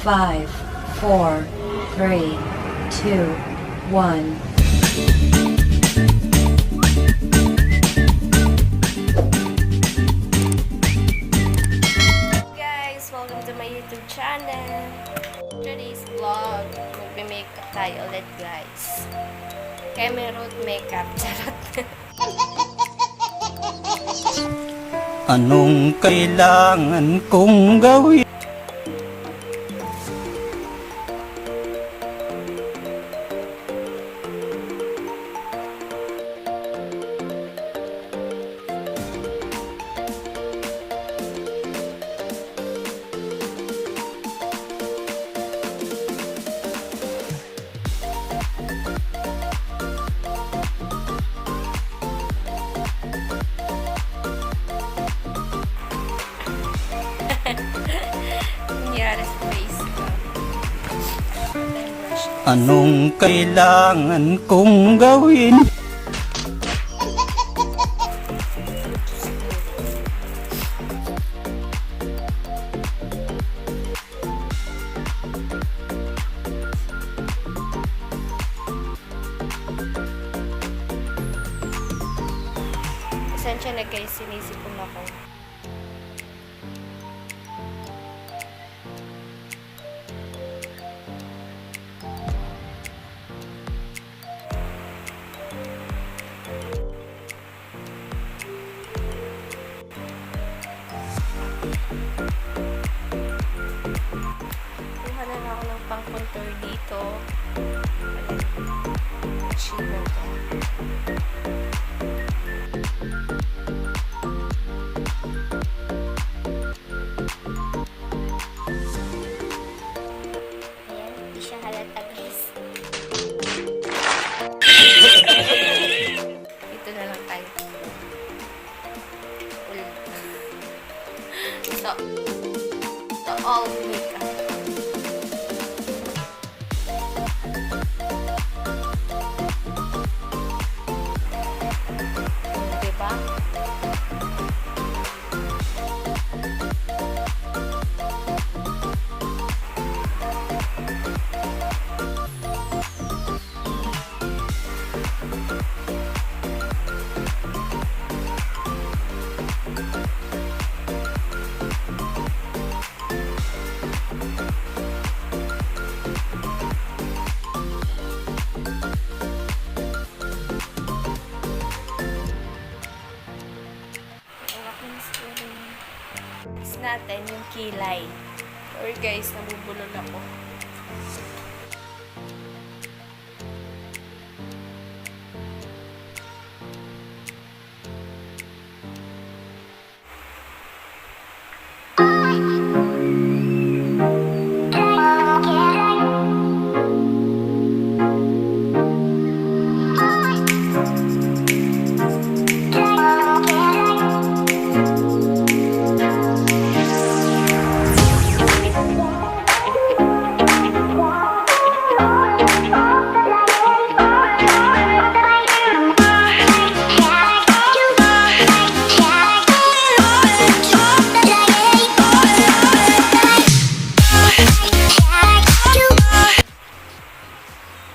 5, 4, 3, 2, 1. Guys, welcome to my YouTube channel. Today's vlog, magme-makeup tayo ulit guys. Kaya may root makeup. Charot. Anong kailangan kong gawin? Nangyari sa face ko. Anong kailangan kong gawin? Pasensya na guys, sinisipon ako. Kuha na ako ng pang-contour dito. Shaine na to. Ayan, hindi siya halata guys. Dito na lang tayo. Ulit. So all makeup. Diba? Natin yung kilay. Or guys, nabubulol ako.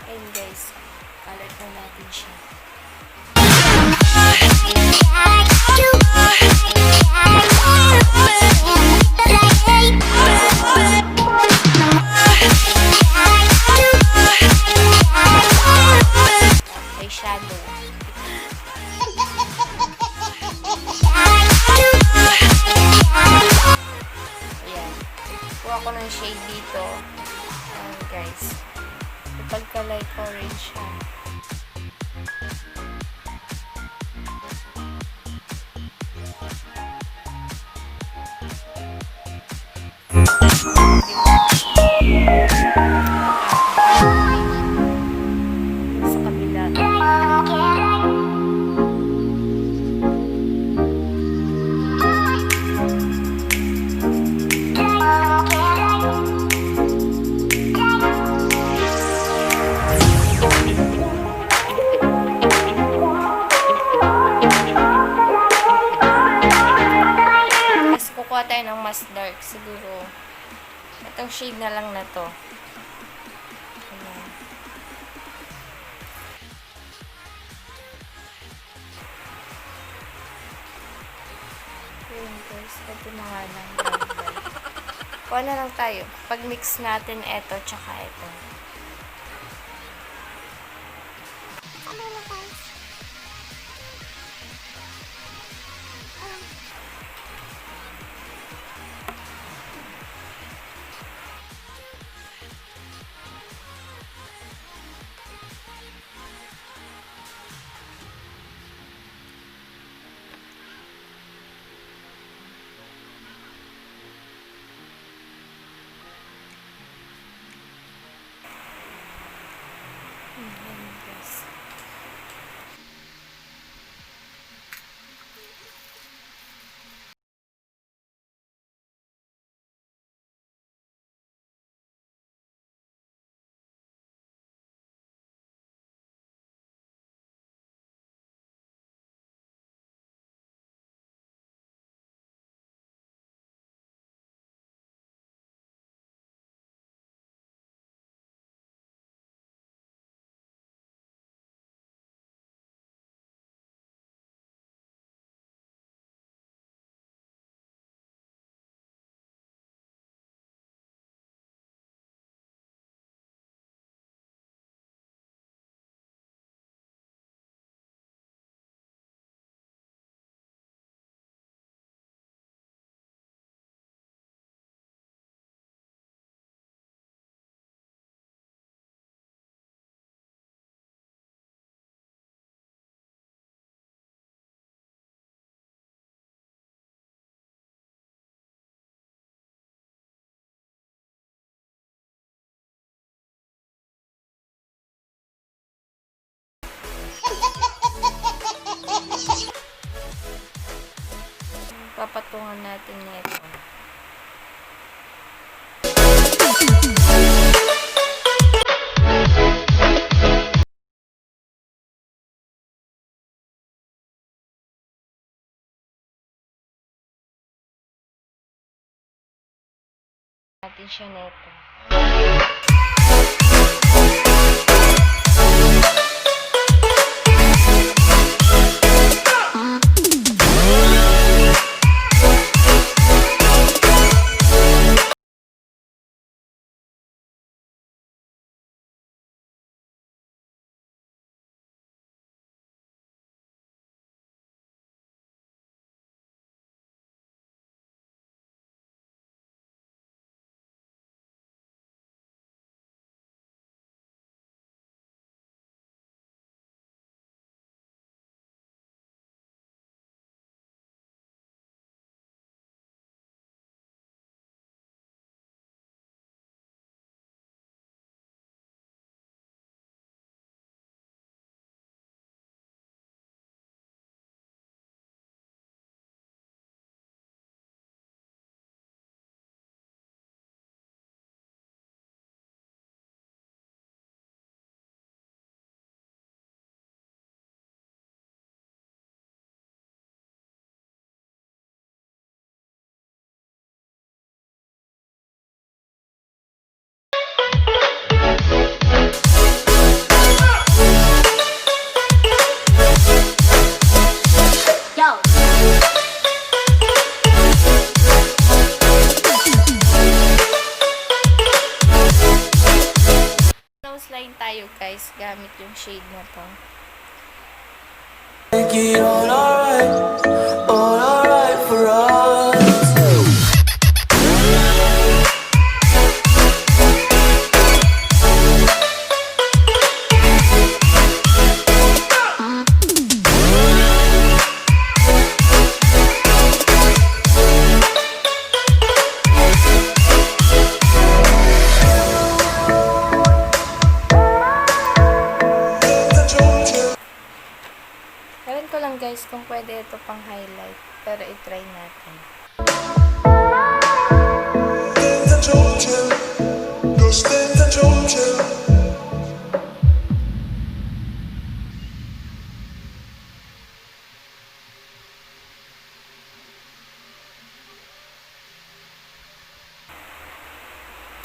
And guys, color po natin siya. Eyeshadow. Ayan. Kuha ko ng shade dito. Ayan guys. Pagka-light orange siya. Sa kabila. Kukuha tayo ng mas dark siguro. Itong shade na lang na to. Ayan. Ayan guys, ito na nga lang. Kuha na lang tayo. Pag mix natin ito tsaka ito. Ayan guys. Papatungan natin nito. Natin siya nito. Nose line tayo guys, gamit yung shade na to. Make it all alright for us. Ewan ko lang guys kung pwede ito pang highlight, pero i-try natin.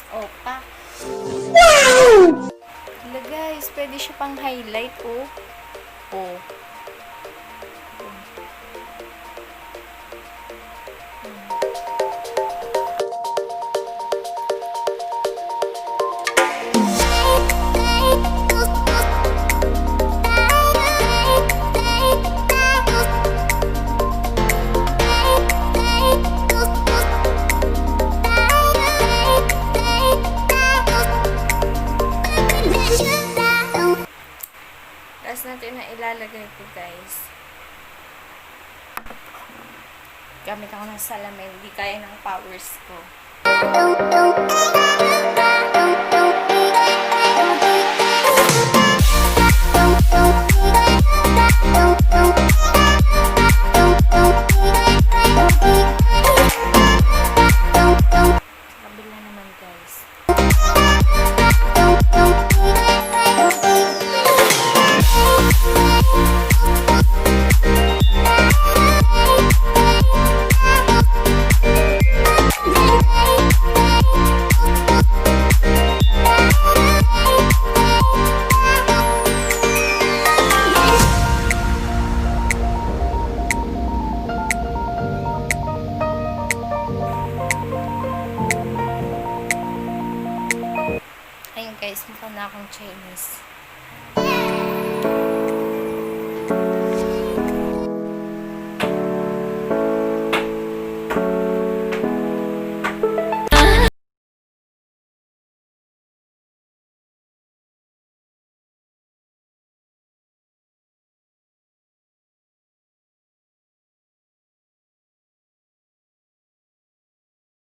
Opa. Wow! Hala guys, pwede siya pang highlight, oh. Oh. Tapos natin na ilalagay ko guys. Gamit ako ng salamin. Hindi kaya ng powers ko. Kabila naman guys. Ayun guys, mukha na akong Chinese.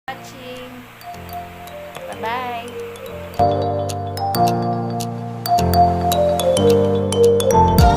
Watching. Bye-bye.